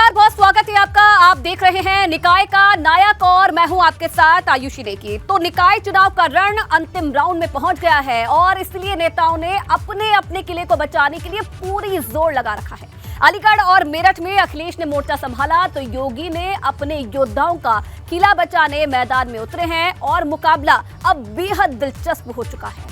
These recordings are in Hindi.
नमस्कार, बहुत स्वागत है आपका। आप देख रहे हैं निकाय का नायक और मैं हूं आपके साथ आयुषी लेकी। तो निकाय चुनाव का रण अंतिम राउंड में पहुंच गया है और इसलिए नेताओं ने अपने अपने किले को बचाने के लिए पूरी जोर लगा रखा है। अलीगढ़ और मेरठ में अखिलेश ने मोर्चा संभाला तो योगी ने अपने योद्धाओं का किला बचाने मैदान में उतरे हैं और मुकाबला अब बेहद दिलचस्प हो चुका है।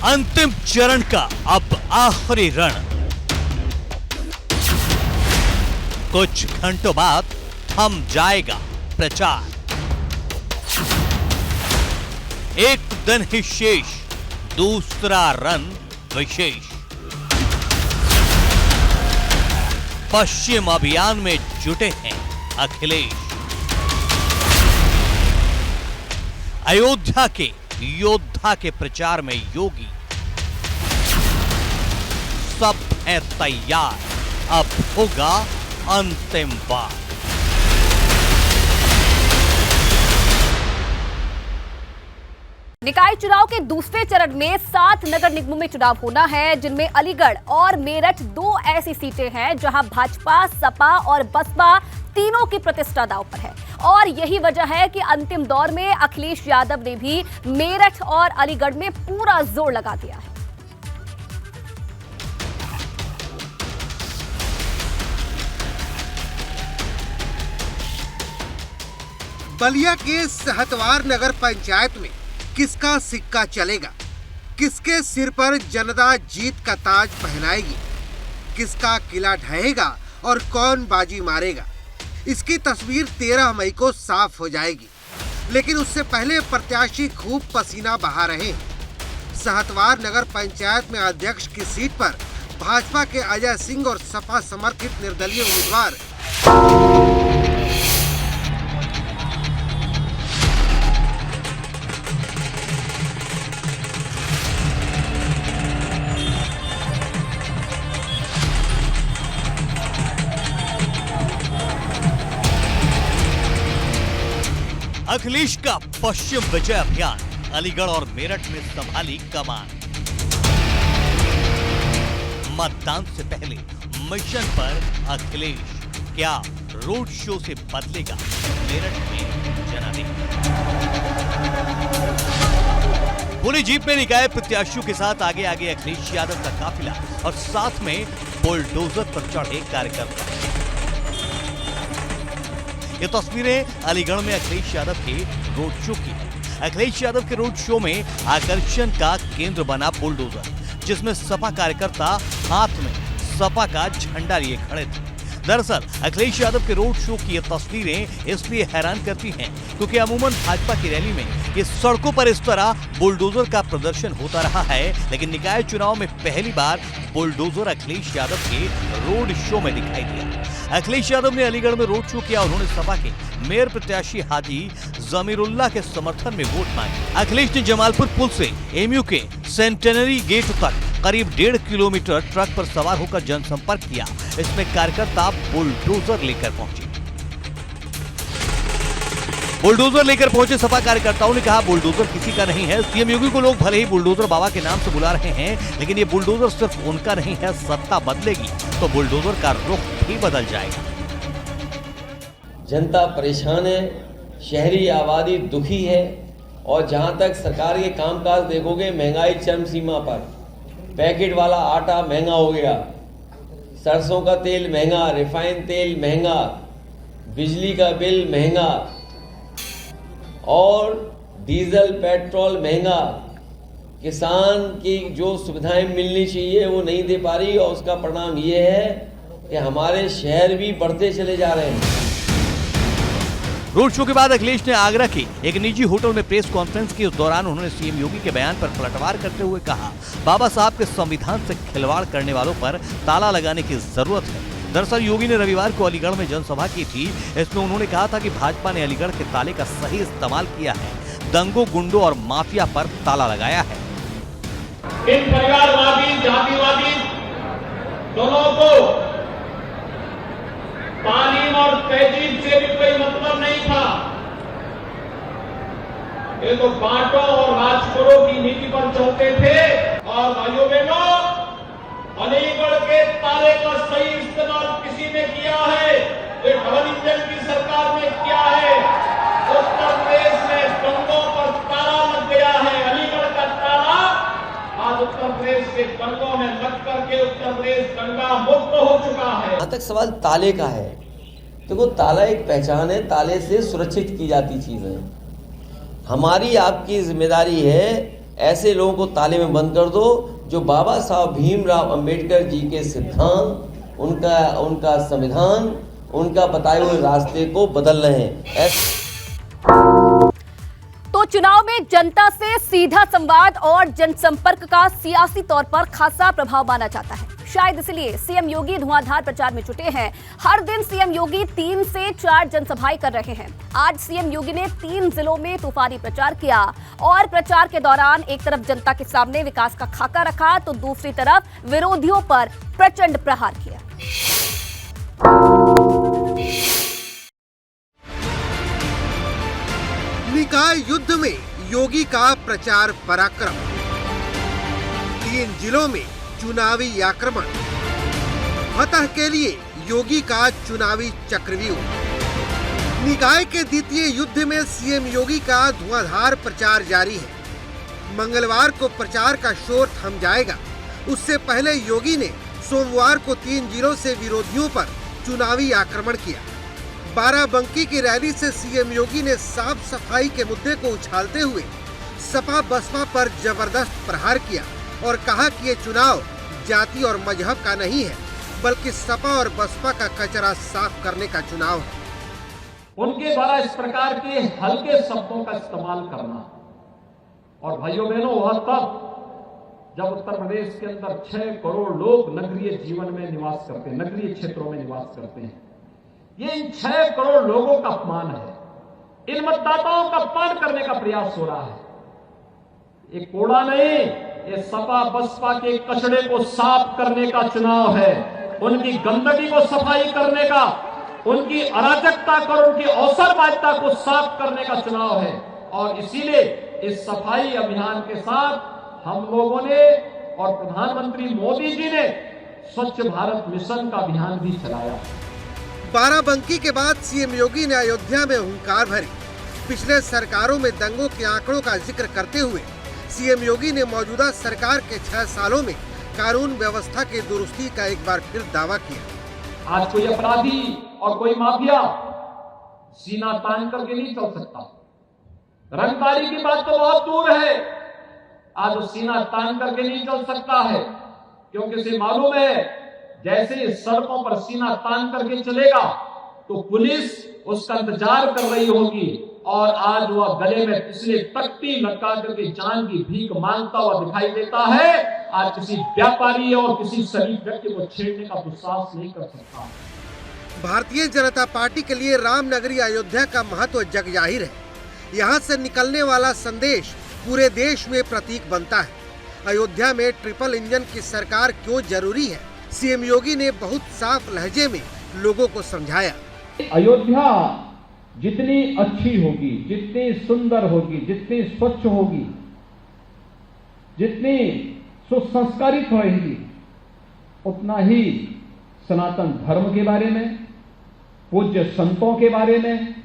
अंतिम चरण का अब आखिरी रण। कुछ घंटों बाद थम जाएगा प्रचार। एक दिन ही शेष, दूसरा रन विशेष। पश्चिम अभियान में जुटे हैं अखिलेश। अयोध्या के योद्धा के प्रचार में योगी। सब है तैयार, अब होगा अंतिम बार। निकाय चुनाव के दूसरे चरण में 7 नगर निगमों में चुनाव होना है, जिनमें अलीगढ़ और मेरठ 2 ऐसी सीटें हैं जहां भाजपा, सपा और बसपा तीनों की प्रतिष्ठा दांव पर है। और यही वजह है कि अंतिम दौर में अखिलेश यादव ने भी मेरठ और अलीगढ़ में पूरा जोर लगा दिया है। बलिया के सहतवार नगर पंचायत में किसका सिक्का चलेगा, किसके सिर पर जनता जीत का ताज पहनाएगी, किसका किला ढहेगा और कौन बाजी मारेगा, इसकी तस्वीर 13 मई को साफ हो जाएगी। लेकिन उससे पहले प्रत्याशी खूब पसीना बहा रहे हैं। सहतवार नगर पंचायत में अध्यक्ष की सीट पर भाजपा के अजय सिंह और सपा समर्थित निर्दलीय उम्मीदवार अखिलेश का पश्चिम विजय अभियान। अलीगढ़ और मेरठ में संभाली कमान। मतदान से पहले मिशन पर अखिलेश। क्या रोड शो से बदलेगा मेरठ में जनादेश? पूरी जीप में निकाय प्रत्याशियों के साथ आगे आगे अखिलेश यादव का काफिला और साथ में बुलडोजर पर चढ़े कार्यकर्ता। ये तस्वीरें अलीगढ़ में अखिलेश यादव के रोड शो की है। अखिलेश यादव के रोड शो में आकर्षण का केंद्र बना बुलडोजर, जिसमें सपा कार्यकर्ता हाथ में सपा का झंडा लिए खड़े थे। दरअसल अखिलेश यादव के रोड शो की ये तस्वीरें इसलिए हैरान करती हैं क्योंकि अमूमन भाजपा की रैली में ये सड़कों पर इस तरह बुलडोजर का प्रदर्शन होता रहा है, लेकिन निकाय चुनाव में पहली बार बुलडोजर अखिलेश यादव के रोड शो में दिखाई दिया। अखिलेश यादव ने अलीगढ़ में रोड शो किया। उन्होंने सपा के मेयर प्रत्याशी हाजी जमीरुल्लाह के समर्थन में वोट मांगे। अखिलेश ने जमालपुर पुल से एमयू के सेंटेनरी गेट तक करीब 1.5 किलोमीटर ट्रक पर सवार होकर जनसंपर्क किया। इसमें कार्यकर्ता बुलडोजर लेकर पहुंचे। बुलडोजर लेकर पहुंचे सपा कार्यकर्ताओं ने कहा, बुलडोजर किसी का नहीं है। सीएम योगी को लोग भले ही बुलडोजर बाबा के नाम से बुला रहे हैं, लेकिन ये बुलडोजर सिर्फ उनका नहीं है। सत्ता बदलेगी तो बुलडोजर का रुख भी बदल जाएगा। जनता परेशान है, शहरी आबादी दुखी है और जहां तक सरकार के कामकाज देखोगे, महंगाई चरम सीमा पर। पैकेट वाला आटा महंगा हो गया, सरसों का तेल महंगा, रिफाइंड तेल महंगा, बिजली का बिल महंगा और डीजल पेट्रोल महंगा। किसान की जो सुविधाएं मिलनी चाहिए वो नहीं दे पा रही और उसका परिणाम ये है कि हमारे शहर भी बढ़ते चले जा रहे हैं। रोड शो के बाद अखिलेश ने आगरा के एक निजी होटल में प्रेस कॉन्फ्रेंस की। उस दौरान उन्होंने सीएम योगी के बयान पर पलटवार करते हुए कहा, बाबा साहब के संविधान से खिलवाड़ करने वालों पर ताला लगाने की जरूरत है। दरअसल योगी ने रविवार को अलीगढ़ में जनसभा की थी। इसमें उन्होंने कहा था कि भाजपा ने अलीगढ़ के ताले का सही इस्तेमाल किया है, दंगों, गुंडों और माफिया पर ताला लगाया है। इन परिवारवादी, जातिवादी दोनों को तालीम और तहजीब से भी कोई मतलब नहीं था। ये तो बांटो और राज करो की नीति पर चलते थे। और भाइयों बहनों, अलीगढ़ के ताले का सही इस्तेमाल किसी ने किया है? ये डबल इंजन की सरकार ने किया है। उत्तर प्रदेश में गंगों पर ताला लग गया है। अलीगढ़ का ताला आज उत्तर प्रदेश के गंगों में लग करके उत्तर प्रदेश गंगा मुक्त हो चुका है। जहाँ तक सवाल ताले का है, देखो ताला एक पहचान है, ताले से सुरक्षित की जाती चीज़ है। हमारी आपकी जिम्मेदारी है ऐसे लोगों को ताले में बंद कर दो जो बाबा साहब भीमराव अंबेडकर जी के सिद्धांत, उनका संविधान, उनका बताए हुए रास्ते को बदल रहे हैं। तो चुनाव में जनता से सीधा संवाद और जनसंपर्क का सियासी तौर पर खासा प्रभाव माना जाता है। शायद इसलिए सीएम योगी धुआंधार प्रचार में जुटे हैं। हर दिन सीएम योगी 3 से 4 जनसभाएं कर रहे हैं। आज सीएम योगी ने 3 जिलों में तूफानी प्रचार किया और प्रचार के दौरान एक तरफ जनता के सामने विकास का खाका रखा तो दूसरी तरफ विरोधियों पर प्रचंड प्रहार किया। निकाय युद्ध में योगी का प्रचार पराक्रम, 3 जिलों में चुनावी आक्रमण, फतह के लिए योगी का चुनावी चक्रव्यूह। निकाय के द्वितीय युद्ध में सीएम योगी का धुआंधार प्रचार जारी है। मंगलवार को प्रचार का शोर थम जाएगा। उससे पहले योगी ने सोमवार को 3 जिलों से विरोधियों पर चुनावी आक्रमण किया। बाराबंकी की रैली से सीएम योगी ने साफ सफाई के मुद्दे को उछालते हुए सपा बसपा पर जबरदस्त प्रहार किया और कहा कि ये चुनाव जाति और मजहब का नहीं है, बल्कि सपा और बसपा का कचरा साफ करने का चुनाव है। उनके द्वारा इस प्रकार के हल्के शब्दों का इस्तेमाल करना, और भाइयों बहनों वह तब जब उत्तर प्रदेश के अंदर 6 करोड़ लोग नगरीय जीवन में निवास करते हैं, नगरीय क्षेत्रों में निवास करते हैं। ये इन 6 करोड़ लोगों का अपमान है। इन मतदाताओं का अपमान करने का प्रयास हो रहा है। ये कोड़ा नहीं, ये सपा बसपा के कचड़े को साफ करने का चुनाव है। उनकी गंदगी को सफाई करने का, उनकी अराजकता और उनकी अवसरवादिता को साफ करने का चुनाव है। और इसीलिए इस सफाई अभियान के साथ हम लोगों ने और प्रधानमंत्री मोदी जी ने स्वच्छ भारत मिशन का अभियान भी चलाया। बाराबंकी के बाद सीएम योगी ने अयोध्या में हुंकार भरी। पिछले सरकारों में दंगों के आंकड़ों का जिक्र करते हुए सीएम योगी ने मौजूदा सरकार के 6 सालों में कानून व्यवस्था की दुरुस्ती का एक बार फिर दावा किया। आज कोई अपराधी और कोई माफिया सीना तान करके नहीं चल सकता। रंगदारी की बात तो बहुत दूर है, आज वो सीना तान करके नहीं चल सकता है, क्योंकि उसे मालूम है जैसे ही सड़कों पर सीना तान करके चलेगा तो पुलिस उसका इंतजार कर रही होगी और आज वह गले में पिछले तख्ती लटका करके जान की भीख मांगता हुआ दिखाई देता है। आज किसी व्यापारी और किसी शरीफ व्यक्ति को छेड़ने का दुस्साहस नहीं कर सकता। भारतीय जनता पार्टी के लिए रामनगरी अयोध्या का महत्व जग जाहिर है। यहाँ से निकलने वाला संदेश पूरे देश में प्रतीक बनता है। अयोध्या में ट्रिपल इंजन की सरकार क्यों जरूरी है, सीएम योगी ने बहुत साफ लहजे में लोगों को समझाया। अयोध्या जितनी अच्छी होगी, जितनी सुंदर होगी, जितनी स्वच्छ होगी, जितनी सुसंस्कारित रहेगी, उतना ही सनातन धर्म के बारे में, पूज्य संतों के बारे में,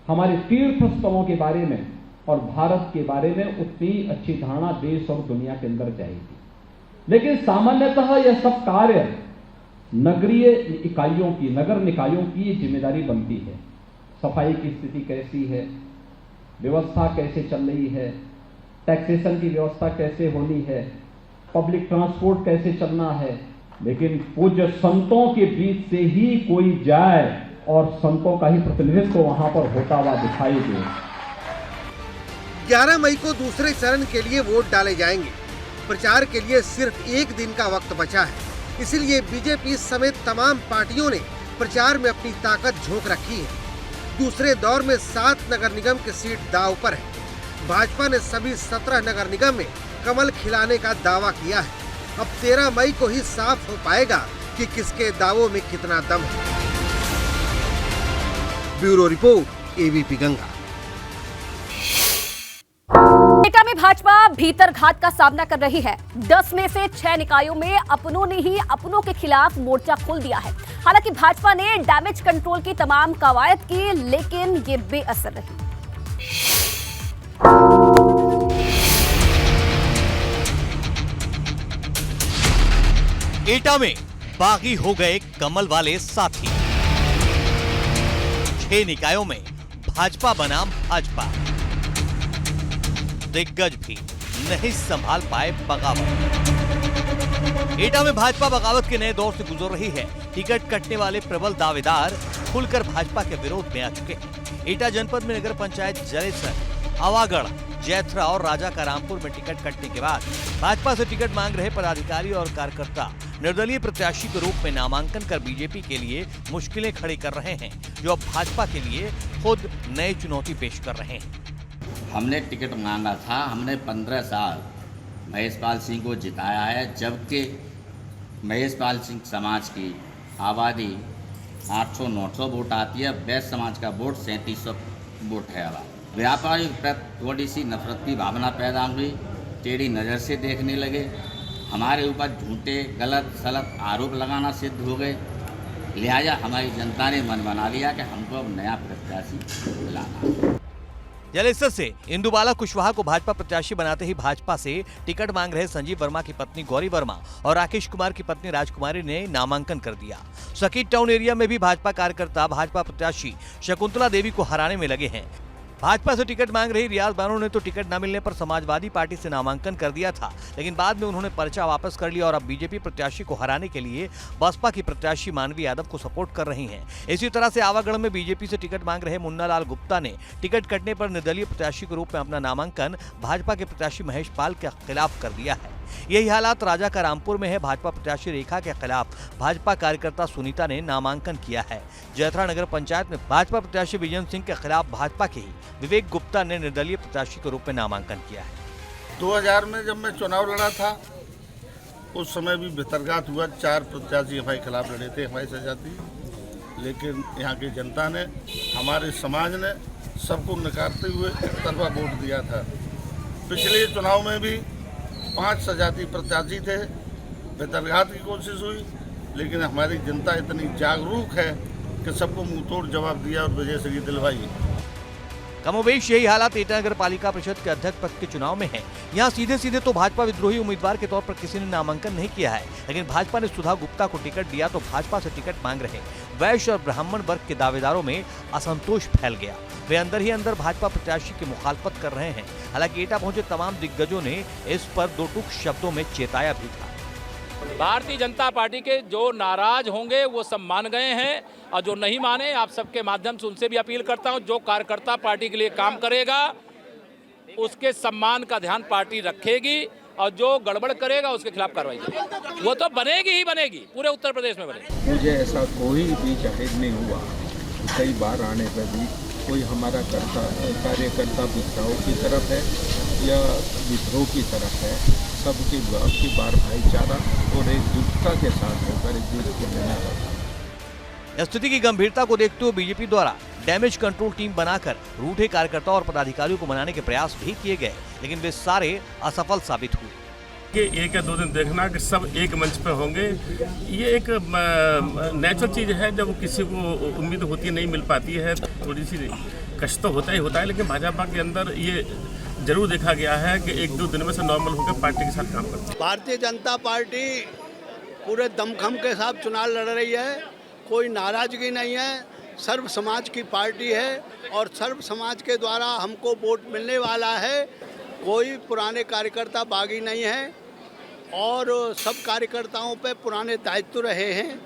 हमारे तीर्थ स्थलों के बारे में और भारत के बारे में उतनी अच्छी धारणा देश और दुनिया के अंदर जाएगी। लेकिन सामान्यतः यह सब कार्य नगरीय इकाइयों की, नगर निकायों की जिम्मेदारी बनती है। सफाई की स्थिति कैसी है, व्यवस्था कैसे चल रही है, टैक्सेशन की व्यवस्था कैसे होनी है, पब्लिक ट्रांसपोर्ट कैसे चलना है। लेकिन पूज्य संतों के बीच से ही कोई जाए और संतों का ही प्रतिनिधित्व वहां पर होता हुआ दिखाई दे। 11 मई को दूसरे चरण के लिए वोट डाले जाएंगे। प्रचार के लिए सिर्फ 1 दिन का वक्त बचा है, इसलिए बीजेपी समेत तमाम पार्टियों ने प्रचार में अपनी ताकत झोंक रखी है। दूसरे दौर में 7 नगर निगम की सीट दांव पर है। भाजपा ने सभी 17 नगर निगम में कमल खिलाने का दावा किया है। अब 13 मई को ही साफ हो पाएगा कि किसके दावों में कितना दम है। Bureau report, ABP Ganga. एटा में भाजपा भाजपा भीतर घात का सामना कर रही है। 10 में से 6 निकायों में अपनों ने ही अपनों के खिलाफ मोर्चा खोल दिया है। हालांकि भाजपा ने डैमेज कंट्रोल की तमाम कवायद की, लेकिन ये बेअसर रही। एटा में बागी हो गए कमल वाले साथी। 6 निकायों में भाजपा बनाम भाजपा। दिग्गज भी नहीं संभाल पाए बगावत। एटा में भाजपा बगावत के नए दौर से गुजर रही है। टिकट कटने वाले प्रबल दावेदार खुलकर भाजपा के विरोध में आ चुके हैं। एटा जनपद में नगर पंचायत जलेसर, आवागढ़, जैथरा और राजा का रामपुर में टिकट कटने के बाद भाजपा से टिकट मांग रहे पदाधिकारी और कार्यकर्ता निर्दलीय प्रत्याशी के रूप में नामांकन कर बीजेपी के लिए मुश्किलें खड़ी कर रहे हैं, जो अब भाजपा के लिए खुद नई चुनौती पेश कर रहे हैं। हमने टिकट मांगा था। हमने 15 साल महेशपाल सिंह को जिताया है, जबकि महेशपाल सिंह समाज की आबादी 800-900 वोट आती है। वैश्य समाज का वोट 3700 वोट है। व्यापारी प्रति थोड़ी सी नफरत की भावना पैदा हुई, टेढ़ी नज़र से देखने लगे, हमारे ऊपर झूठे गलत सलत आरोप लगाना सिद्ध हो गए। लिहाजा हमारी जनता ने मन बना लिया कि हमको अब नया प्रत्याशी लाना। जलेसर से इंदुबाला कुशवाहा को भाजपा प्रत्याशी बनाते ही भाजपा से टिकट मांग रहे संजीव वर्मा की पत्नी गौरी वर्मा और राकेश कुमार की पत्नी राजकुमारी ने नामांकन कर दिया। सकीट टाउन एरिया में भी भाजपा कार्यकर्ता भाजपा प्रत्याशी शकुंतला देवी को हराने में लगे हैं। भाजपा से टिकट मांग रही रियाज बानो ने तो टिकट न मिलने पर समाजवादी पार्टी से नामांकन कर दिया था, लेकिन बाद में उन्होंने पर्चा वापस कर लिया और अब बीजेपी प्रत्याशी को हराने के लिए बसपा की प्रत्याशी मानवी यादव को सपोर्ट कर रही हैं। इसी तरह से आवागढ़ में बीजेपी से टिकट मांग रहे मुन्ना लाल गुप्ता ने टिकट कटने पर निर्दलीय प्रत्याशी के रूप में अपना नामांकन भाजपा के प्रत्याशी महेश पाल के खिलाफ कर दिया है। यही हालात राजा का रामपुर में है। भाजपा प्रत्याशी रेखा के खिलाफ भाजपा कार्यकर्ता सुनीता ने नामांकन किया है। जैथरा नगर पंचायत में भाजपा प्रत्याशी विजय सिंह के खिलाफ भाजपा के ही विवेक गुप्ता ने निर्दलीय प्रत्याशी के रूप में नामांकन किया है। 2000 में जब मैं चुनाव लड़ा था, उस समय भी भितरघात हुआ। 4 प्रत्याशी हमारे खिलाफ लड़े थे, हमारी सजा थी, लेकिन यहाँ की जनता ने, हमारे समाज ने सबको नकारते हुए एकतरफा वोट दिया था। पिछले चुनाव में भी 5 सजाती प्रत्याशी थे, भितरघात की कोशिश हुई, लेकिन हमारी जनता इतनी जागरूक है कि सबको मुंहतोड़ जवाब दिया और विजय से दिलवाई। कमोबेश यही हालात एटा नगर पालिका परिषद के अध्यक्ष पद के चुनाव में है। यहाँ सीधे सीधे तो भाजपा विद्रोही उम्मीदवार के तौर पर किसी ने नामांकन नहीं किया है, लेकिन भाजपा ने सुधा गुप्ता को टिकट दिया तो भाजपा से टिकट मांग रहे वैश्य और ब्राह्मण वर्ग के दावेदारों में असंतोष फैल गया। वे अंदर ही अंदर भाजपा प्रत्याशी की मुखालफत कर रहे हैं। हालांकि एटा पहुंचे तमाम दिग्गजों ने इस पर 2 टूक शब्दों में चेताया भी था। भारतीय जनता पार्टी के जो नाराज होंगे वो सब मान गए हैं, और जो नहीं माने, आप सबके माध्यम से उनसे भी अपील करता हूं, जो कार्यकर्ता पार्टी के लिए काम करेगा उसके सम्मान का ध्यान पार्टी रखेगी, और जो गड़बड़ करेगा उसके खिलाफ कार्रवाई करेगी। वो तो बनेगी ही बनेगी, पूरे उत्तर प्रदेश में बनेगी। मुझे ऐसा कोई भी जाहिर नहीं हुआ। कई बार आने पर भी कोई हमारा कार्यकर्ता विद्रोह की तरफ है या विद्रोह की तरफ है। सबकी बार भाईचारा और एकजुटता के साथ होकर एक दूसरे को लेना होगा। स्थिति की गंभीरता को देखते हुए बीजेपी द्वारा डैमेज कंट्रोल टीम बनाकर रूठे कार्यकर्ताओं और पदाधिकारियों को मनाने के प्रयास भी किए गए, लेकिन वे सारे असफल साबित हुए। कि 1 या 2 दिन देखना कि सब एक मंच पर होंगे, ये एक नेचुरल चीज़ है। जब किसी को उम्मीद होती नहीं मिल पाती है, थोड़ी सी कष्ट तो होता ही होता है, लेकिन भाजपा के अंदर ये जरूर देखा गया है कि 1-2 दिन में से नॉर्मल होकर पार्टी के साथ काम करती है। भारतीय जनता पार्टी पूरे दमखम के साथ चुनाव लड़ रही है। कोई नाराजगी नहीं है। सर्व समाज की पार्टी है और सर्व समाज के द्वारा हमको वोट मिलने वाला है। कोई पुराने कार्यकर्ता बागी नहीं है और सब कार्यकर्ताओं पे पुराने दायित्व रहे हैं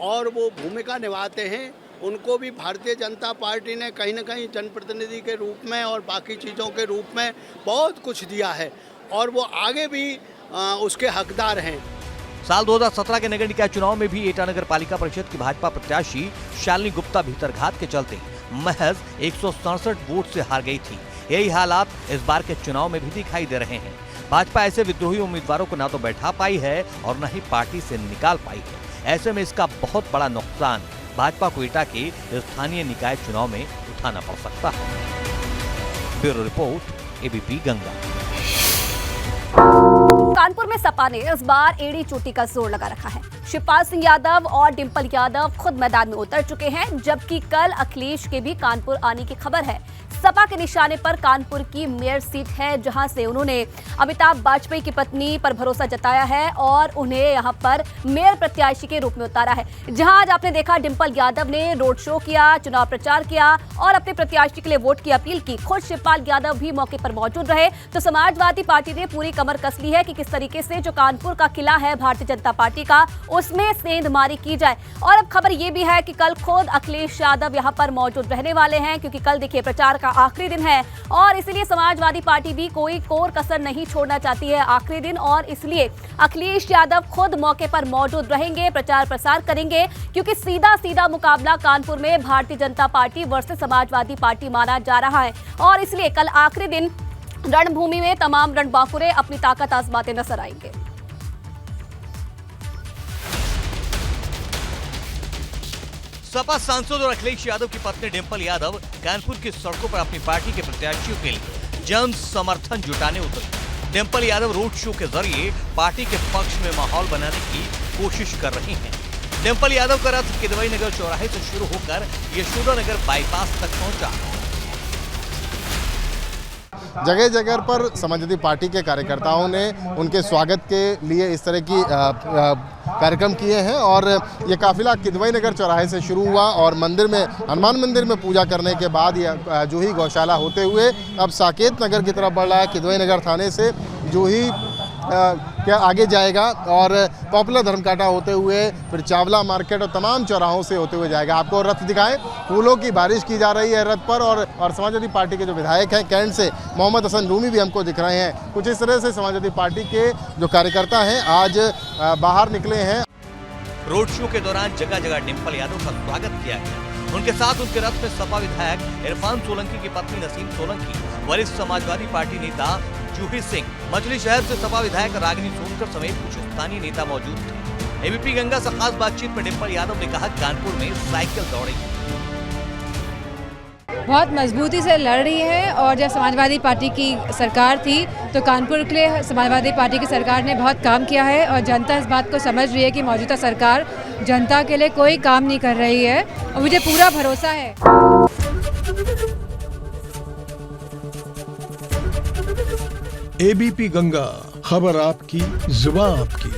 और वो भूमिका निभाते हैं। उनको भी भारतीय जनता पार्टी ने कहीं न कहीं जनप्रतिनिधि के रूप में और बाकी चीज़ों के रूप में बहुत कुछ दिया है और वो आगे भी उसके हकदार हैं। साल 2017 के नगर निकाय चुनाव में भी एटा नगर पालिका परिषद की भाजपा प्रत्याशी शालिनी गुप्ता भीतरघात के चलते महज 167 वोट से हार गई थी। यही हालात इस बार के चुनाव में भी दिखाई दे रहे हैं। भाजपा ऐसे विद्रोही उम्मीदवारों को न तो बैठा पाई है और न ही पार्टी से निकाल पाई है। ऐसे में इसका बहुत बड़ा नुकसान भाजपा को एटा के स्थानीय निकाय चुनाव में उठाना पड़ सकता है। Bureau report, ABP Ganga. Kanpur में सपा ने इस बार एड़ी चोटी का जोर लगा रखा है। शिवपाल सिंह यादव और डिंपल यादव खुद मैदान में उतर चुके हैं, जबकि कल अखिलेश के भी कानपुर आने की खबर है। सपा के निशाने पर कानपुर की मेयर सीट है, जहां से उन्होंने अमिताभ वाजपेयी की पत्नी पर भरोसा जताया है और उन्हें यहां पर मेयर प्रत्याशी के रूप में उतारा है। जहां आज आपने देखा डिंपल यादव ने रोड शो किया, चुनाव प्रचार किया और अपने प्रत्याशी के लिए वोट की अपील की। खुद शिवपाल यादव भी मौके पर मौजूद रहे। तो समाजवादी पार्टी ने पूरी कमर कस ली है कि किस तरीके से जो कानपुर का किला है भारतीय जनता पार्टी का, उसमें सेंधमारी की जाए। और अब खबर यह भी है कि कल खुद अखिलेश यादव यहां पर मौजूद रहने वाले हैं, क्योंकि कल देखिए प्रचार का आखिरी दिन है और इसलिए समाजवादी पार्टी भी कोई कोर कसर नहीं छोड़ना चाहती है आखिरी दिन, और इसलिए अखिलेश यादव खुद मौके पर मौजूद रहेंगे, प्रचार प्रसार करेंगे, क्योंकि सीधा सीधा मुकाबला कानपुर में Bharatiya Janata party versus Samajwadi party माना जा रहा है। और इसलिए कल आखिरी दिन रणभूमि में तमाम रणबांकुरे अपनी ताकत आजमाते नजर आएंगे। सपा सांसद और अखिलेश यादव की पत्नी डिंपल यादव कानपुर की सड़कों पर अपनी पार्टी के प्रत्याशियों के लिए जन समर्थन जुटाने उतरे। डिंपल यादव रोड शो के जरिए पार्टी के पक्ष में माहौल बनाने की कोशिश कर रही हैं। डिंपल यादव का रथ किदवई नगर चौराहे से शुरू होकर यशोदा नगर बाईपास तक पहुंचा। जगह जगह पर समाजवादी पार्टी के कार्यकर्ताओं ने उनके स्वागत के लिए इस तरह की कार्यक्रम किए हैं और ये काफिला किदवई नगर चौराहे से शुरू हुआ और मंदिर में, हनुमान मंदिर में पूजा करने के बाद यह जूही गौशाला होते हुए अब साकेत नगर की तरफ बढ़ रहा है। किदवई नगर थाने से जूही क्या आगे जाएगा और पॉपुलर धर्मकाटा होते हुए फिर चावला मार्केट और तमाम चौराहों से होते हुए जाएगा। आपको रथ दिखाएं, फूलों की बारिश की जा रही है रथ पर और समाजवादी पार्टी के जो विधायक हैं कैंट से मोहम्मद हसन रूमी भी हमको दिख रहे हैं। कुछ इस तरह से समाजवादी पार्टी के जो कार्यकर्ता हैं आज बाहर निकले हैं। रोड शो के दौरान जगह जगह डिंपल यादव का स्वागत किया गया। उनके साथ उनके रथ में सपा विधायक इरफान सोलंकी की पत्नी नसीम सोलंकी, वरिष्ठ समाजवादी पार्टी नेता जूही सिंह, मछली शहर से सपा विधायक रागिनी सोनकर समेत कुछ स्थानीय नेता मौजूद थे। एबीपी गंगा से खास बातचीत में डिंपल यादव ने कहा, कानपुर में साइकिल दौड़ेगी। बहुत मजबूती से लड़ रही है और जब समाजवादी पार्टी की सरकार थी तो कानपुर के लिए समाजवादी पार्टी की सरकार ने बहुत काम किया है और जनता इस बात को समझ रही है कि मौजूदा सरकार जनता के लिए कोई काम नहीं कर रही है और मुझे पूरा भरोसा है। एबीपी गंगा, खबर आपकी, जुबान आपकी।